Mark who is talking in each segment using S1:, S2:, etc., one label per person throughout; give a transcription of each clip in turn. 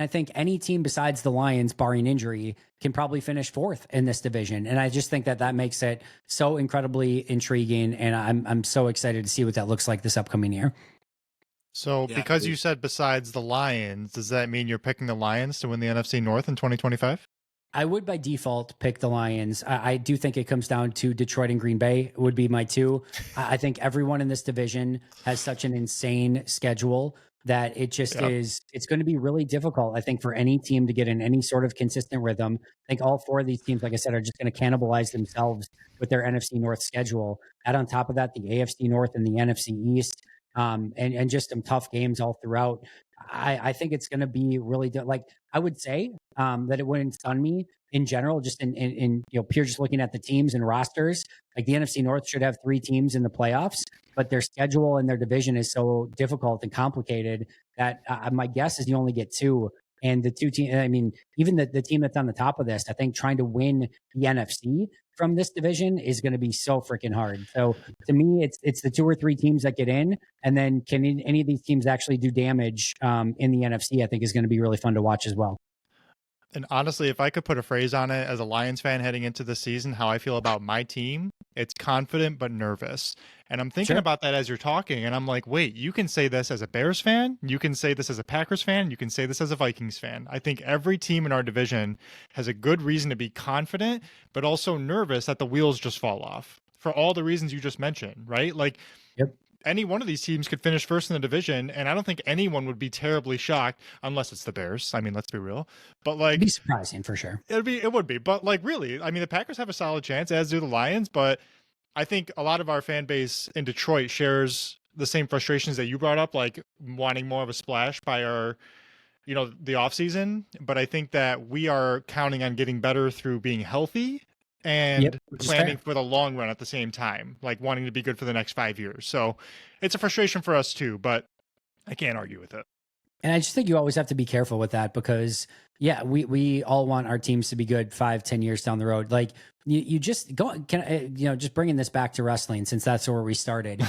S1: I think any team besides the Lions, barring injury, can probably finish fourth in this division. And I just think that makes it so incredibly intriguing. And I'm so excited to see what that looks like this upcoming year.
S2: So because you said besides the Lions, does that mean you're picking the Lions to win the NFC North in 2025?
S1: I would by default pick the Lions. I do think it comes down to Detroit and Green Bay would be my two. I think everyone in this division has such an insane schedule that it just is, it's going to be really difficult, I think, for any team to get in any sort of consistent rhythm. I think all four of these teams, like I said, are just going to cannibalize themselves with their NFC North schedule. Add on top of that, the AFC North and the NFC East, and just some tough games all throughout. I think it's going to be really like I would say that it wouldn't stun me in general, just in pure just looking at the teams and rosters. Like the NFC North should have 3 teams in the playoffs, but their schedule and their division is so difficult and complicated that my guess is you only get 2. And the 2 teams, I mean, even the team that's on the top of this, I think trying to win the NFC from this division is going to be so freaking hard. So to me, it's the 2 or 3 teams that get in, and then can any of these teams actually do damage in the NFC? I think is going to be really fun to watch as well.
S2: And honestly, if I could put a phrase on it as a Lions fan heading into the season, how I feel about my team, it's confident but nervous. And I'm thinking about that as you're talking, and I'm like, wait, you can say this as a Bears fan, you can say this as a Packers fan, you can say this as a Vikings fan. I think every team in our division has a good reason to be confident, but also nervous that the wheels just fall off for all the reasons you just mentioned, right? Like, any one of these teams could finish first in the division, and I don't think anyone would be terribly shocked unless it's the Bears. I mean, let's be real. But like,
S1: it'd be surprising for sure.
S2: It would be. But like, really, I mean, the Packers have a solid chance, as do the Lions. But I think a lot of our fan base in Detroit shares the same frustrations that you brought up, like wanting more of a splash by our, the offseason. But I think that we are counting on getting better through being healthy and planning for the long run at the same time, like wanting to be good for the next 5 years. So it's a frustration for us too, but I can't argue with it.
S1: And I just think you always have to be careful with that because we all want our teams to be good 5-10 years down the road. Like you just go, just bringing this back to wrestling, since that's where we started.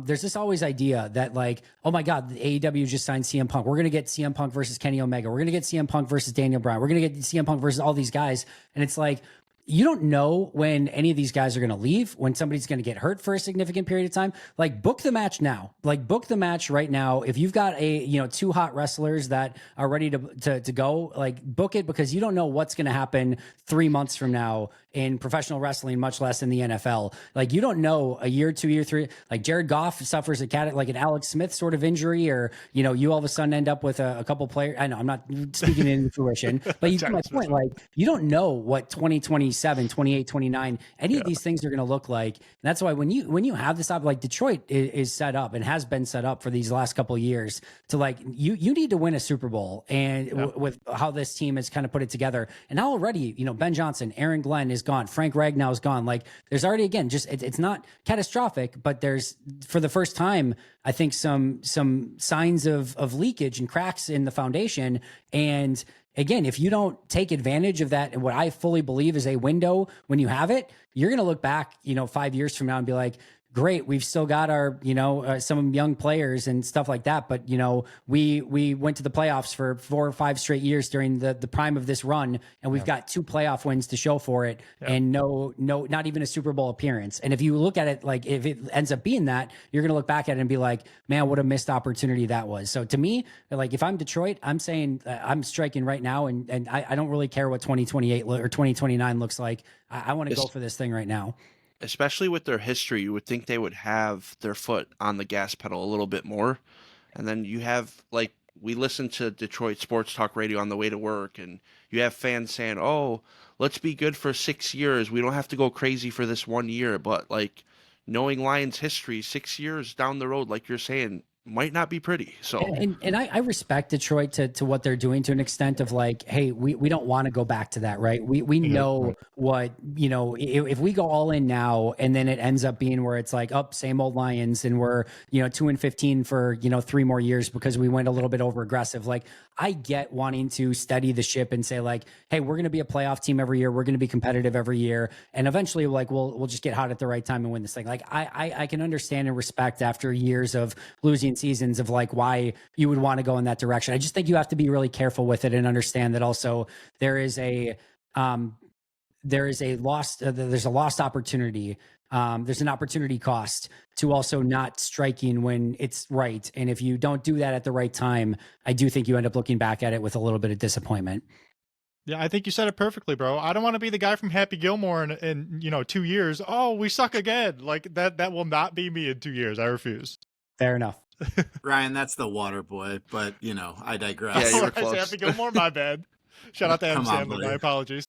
S1: There's this always idea that like, oh my God, the AEW just signed CM Punk. We're going to get CM Punk versus Kenny Omega. We're going to get CM Punk versus Daniel Bryan. We're going to get CM Punk versus all these guys. And it's like, you don't know when any of these guys are going to leave, when somebody's going to get hurt for a significant period of time. Like book the match now, like book the match right now. If you've got 2 hot wrestlers that are ready to go, like book it, because you don't know what's going to happen 3 months from now in professional wrestling, much less in the NFL. Like you don't know a year, 2 year, 3, like Jared Goff suffers like an Alex Smith sort of injury, or, you all of a sudden end up with a couple players. I know I'm not speaking into fruition, but you get my point. Like you don't know what 2027, 28, 29, any of these things are going to look like. And that's why when you have this up, like Detroit is set up and has been set up for these last couple of years to like, you need to win a Super Bowl. And with how this team has kind of put it together. And now already, Ben Johnson, Aaron Glenn is gone. Frank Ragnow is gone. Like there's already, again, just it's not catastrophic, but there's, for the first time, I think some signs of leakage and cracks in the foundation. And again, if you don't take advantage of that, and what I fully believe is a window when you have it, you're going to look back, 5 years from now and be like, great, we've still got our, some young players and stuff like that. But, we went to the playoffs for 4 or 5 straight years during the prime of this run. And we've got 2 playoff wins to show for it. And no, not even a Super Bowl appearance. And if you look at it, like if it ends up being that, you're going to look back at it and be like, man, what a missed opportunity that was. So to me, like if I'm Detroit, I'm saying I'm striking right now. And I don't really care what 2028 or 2029 looks like. I want to go for this thing right now.
S3: Especially with their history, you would think they would have their foot on the gas pedal a little bit more. And then you have, like, we listen to Detroit sports talk radio on the way to work, and you have fans saying, oh, let's be good for 6 years. We don't have to go crazy for this 1 year. But, like, knowing Lions history, 6 years down the road, like you're saying, might not be pretty. So
S1: and I respect Detroit to what they're doing to an extent of like, hey, we don't want to go back to that, right? We know what, if we go all in now and then it ends up being where it's like, same old Lions, and we're 2-15 for 3 more years because we went a little bit over aggressive. Like I get wanting to steady the ship and say like, hey, we're going to be a playoff team every year. We're going to be competitive every year. And eventually like, we'll just get hot at the right time and win this thing. Like I can understand and respect after years of losing seasons of like why you would want to go in that direction. I just think you have to be really careful with it and understand that also there's a lost opportunity. There's an opportunity cost to also not striking when it's right. And if you don't do that at the right time, I do think you end up looking back at it with a little bit of disappointment.
S2: Yeah, I think you said it perfectly, bro. I don't want to be the guy from Happy Gilmore in 2 years. Oh, we suck again. Like that will not be me in 2 years. I refuse.
S1: Fair enough.
S4: Ryan, that's the water boy, but I digress.
S3: Yeah, you were close.
S2: Happy Gilmore, my bad. Shout out to Adam
S4: Come on,
S2: Sandler.
S4: buddy.
S2: My apologies.